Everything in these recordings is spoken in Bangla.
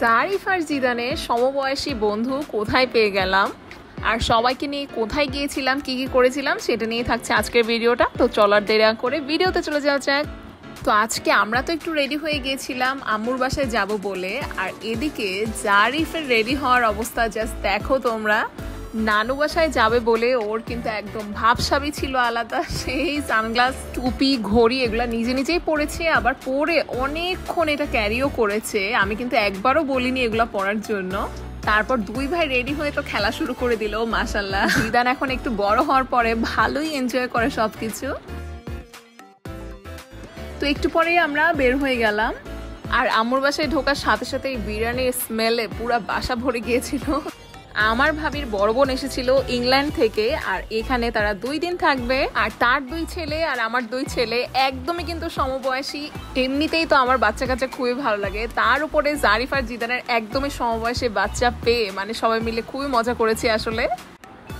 জারিফ আর জিদানের সমবয়সী বন্ধু কোথায় পেয়ে গেলাম আর সবাইকে নিয়ে কোথায় গিয়েছিলাম কি কি করেছিলাম সেটা নিয়ে থাকছে আজকের ভিডিওটা। তো চলার দেরি করে ভিডিওতে চলে যাওয়া যাক। তো আজকে আমরা তো একটু রেডি হয়ে গিয়েছিলাম আম্মুর বাসায় যাব বলে, আর এদিকে জারিফের রেডি হওয়ার অবস্থা জাস্ট দেখো তোমরা। নানু বাসায় যাবে বলে ওর কিন্তু একদম ভাবসাবি ছিল আলাদা। সেই সানগ্লাস টুপি ঘড়ি এগুলা নিজে নিজেই পরেছে, আবার পরে অনেকক্ষণ এটা ক্যারিও করেছে। আমি কিন্তু একবারও বলিনি এগুলা পরার জন্য। তারপর দুই ভাই রেডি হয়ে তো খেলা শুরু করে দিল মাশাল্লাহ। জিদান এখন একটু বড় হওয়ার পরে ভালোই এনজয় করে সবকিছু। তো একটু পরে আমরা বের হয়ে গেলাম, আর আম্মুর বাসায় ঢোকার সাথে সাথে বিরিয়ানির স্মেলে পুরা বাসা ভরে গিয়েছিল। আমার ভাবির বড় বোন এসেছিল ইংল্যান্ড থেকে, আর এখানে তারা 2 দিন থাকবে। আর তার 2 ছেলে আর আমার 2 ছেলে একদমই কিন্তু সমবয়সী। এমনিতেই তো আমার বাচ্চা কাচ্চা খুবই ভালো লাগে, তার উপরে জারিফ আর জিদানের একদমই সমবয়সী বাচ্চা পেয়ে মানে সবাই মিলে খুবই মজা করেছি আসলে।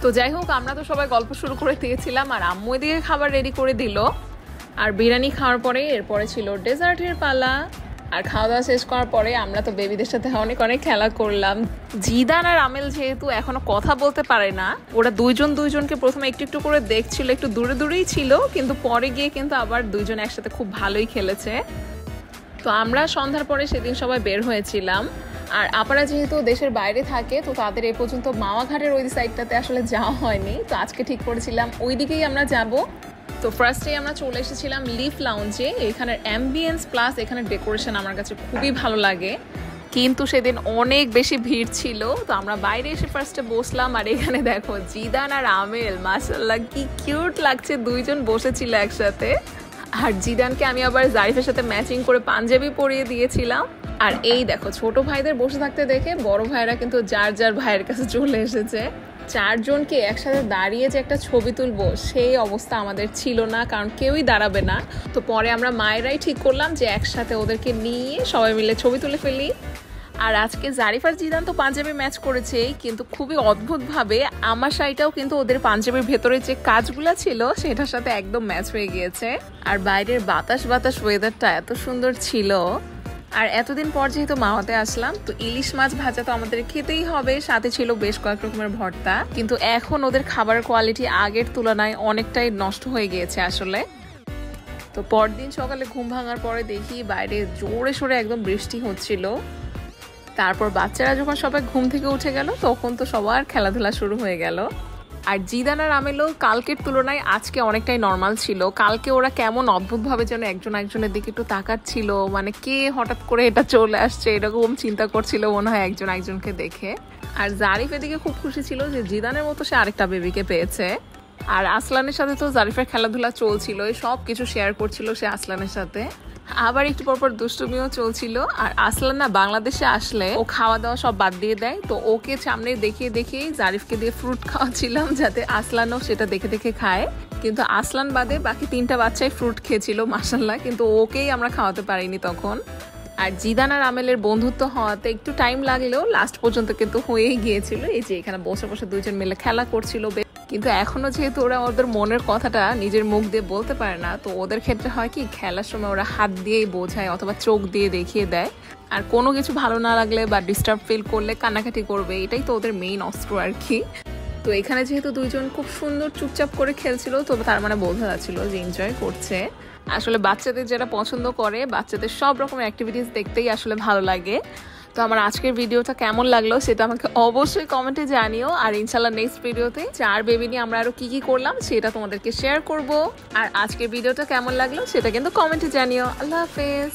তো যাই হোক, আমরা তো সবাই গল্প শুরু করে দিয়েছিলাম, আর আম্মু এদিকে খাবার রেডি করে দিল। আর বিরিয়ানি খাওয়ার পরে এরপরে ছিল ডেজার্টের পালা। আর খাওয়া দাওয়া শেষ করার পরে আমরা তো বেবিদের সাথে অনেক অনেক খেলা করলাম। জিদান আর আমেল যেহেতু এখনো কথা বলতে পারে না, ওরা দুইজনকে প্রথমে একটু একটু করে দেখছিল, একটু দূরে দূরেই ছিল, কিন্তু পরে গিয়ে কিন্তু আবার দুইজন একসাথে খুব ভালোই খেলেছে। তো আমরা সন্ধ্যার পরে সেদিন সবাই বের হয়েছিলাম। আর আপারা যেহেতু দেশের বাইরে থাকে, তো তাদের এ পর্যন্ত মাওয়াঘাটের ওই সাইডটাতে আসলে যাওয়া হয়নি। তো আজকে ঠিক করেছিলাম ওই দিকেই আমরা যাব। তো ফার্স্টেই আমরা চলে এসেছিলাম লিফ লাউঞ্জে। এখানের অ্যাম্বিয়েন্স প্লাস এখানের ডেকোরেশন আমার কাছে খুবই ভালো লাগে, কিন্তু সেদিন অনেক বেশি ভিড় ছিল। তো আমরা বাইরে এসে ফার্স্টে বসলাম, আর এখানে দেখো জিদান আর আমেল মাশাআল্লাহ কি কিউট লাগছে, দুইজন বসেছিল একসাথে। আর জিদানকে আমি আবার জারিফের সাথে ম্যাচিং করে পাঞ্জাবি পরিয়ে দিয়েছিলাম। আর এই দেখো ছোট ভাইদের বসে থাকতে দেখে বড় ভাইরা কিন্তু যার যার ভাইয়ের কাছে চলে এসেছে। 4 জনকে একসাথে দাঁড়িয়ে যে একটা ছবি তুলবো সেই অবস্থা আমাদের ছিল না, কারণ কেউই দাঁড়াবে না। তো পরে আমরা মায়েরাই ঠিক করলাম যে একসাথে ওদেরকে নিয়ে সবাই মিলে ছবি তুলে ফেলি। আর আজকে জারিফ আর জিদান তো পাঞ্জাবি ম্যাচ করেছে, কিন্তু খুবই অদ্ভুতভাবে আমার শাড়িটাও কিন্তু ওদের পাঞ্জাবির ভেতরে যে কাজগুলো ছিল সেটার সাথে একদম ম্যাচ হয়ে গিয়েছে। আর বাইরের বাতাস ওয়েদারটা এত সুন্দর ছিল। আর এতদিন পর যেহেতু মাওয়াতে আসলাম, তো ইলিশ মাছ ভাজা তো আমাদের খেতেই হবে, সাথে ছিল বেশ কয়েক রকমের ভর্তা। কিন্তু এখন ওদের খাবারের কোয়ালিটি আগের তুলনায় অনেকটাই নষ্ট হয়ে গিয়েছে আসলে। তো পরদিন সকালে ঘুম ভাঙার পরে দেখি বাইরে জোরে সোরে একদম বৃষ্টি হচ্ছিল। তারপর বাচ্চারা যখন সবাই ঘুম থেকে উঠে গেল, তখন তো সবার খেলাধুলা শুরু হয়ে গেল। আর জিদান আর আমেলও কালকের তুলনায় আজকে অনেকটাই নর্মাল ছিল। কালকে ওরা কেমন অদ্ভুতভাবে যেন একজন একজনের দিকে একটু তাকাচ্ছিল, মানে কে হঠাৎ করে এটা চলে আসছে এরকম চিন্তা করছিল মনে হয় একজন একজনকে দেখে। আর জারিফ এদিকে খুব খুশি ছিল যে জিদানের মতো সে আরেকটা বেবিকে পেয়েছে। আর আসলানের সাথে তো জারিফের খেলাধুলা চলছিল, সব কিছু শেয়ার করছিল সে আসলানের সাথে। আবার একটু পরপর দুষ্টুমিও চলছিল। আর আসলান না বাংলাদেশে আসলে ও খাওয়া দাওয়া সব বাদ দিয়ে দেয়, তো ওকে সামনে দেখিয়ে জারিফকে দিয়ে ফ্রুট খাওয়াচ্ছিলাম যাতে আসলানও সেটা দেখে দেখে খায়। কিন্তু আসলান বাদে বাকি 3টা বাচ্চাই ফ্রুট খেয়েছিল মাশাআল্লাহ, কিন্তু ওকেই আমরা খাওয়াতে পারিনি তখন। আর জিদান আর আমেলের বন্ধুত্ব হওয়াতে একটু টাইম লাগলেও লাস্ট পর্যন্ত কিন্তু হয়েই গিয়েছিল। এই যে এখানে বসে বসে দুইজন মিলে খেলা করছিল। কিন্তু এখনো যেহেতু ওরা ওদের মনের কথাটা নিজের মুখ দিয়ে বলতে পারে না, তো ওদের ক্ষেত্রে হয় কি খেলার সময় ওরা হাত দিয়েই বোঝায় অথবা চোখ দিয়ে দেখিয়ে দেয়। আর কোনো কিছু ভালো না লাগলে বা ডিস্টার্ব ফিল করলে কান্নাকাটি করবে, এটাই তো ওদের মেইন অস্ত্র আর কি। তো এখানে যেহেতু দুইজন খুব সুন্দর চুপচাপ করে খেলছিল, তো তার মানে বোঝা যাচ্ছিল যে এনজয় করছে। আসলে বাচ্চাদের যারা পছন্দ করে, বাচ্চাদের সব রকমের অ্যাক্টিভিটিস দেখতেই আসলে ভালো লাগে। তো আমার আজকের ভিডিওটা কেমন লাগলো সেটা আমাকে অবশ্যই কমেন্টে জানিও। আর ইনশাল্লাহ নেক্সট ভিডিওতে 4 বেবি নিয়ে আমরা আরো কি করলাম সেটা তোমাদেরকে শেয়ার করব। আর আজকের ভিডিওটা কেমন লাগলো সেটা কিন্তু কমেন্টে জানিও। আল্লাহ হাফেজ।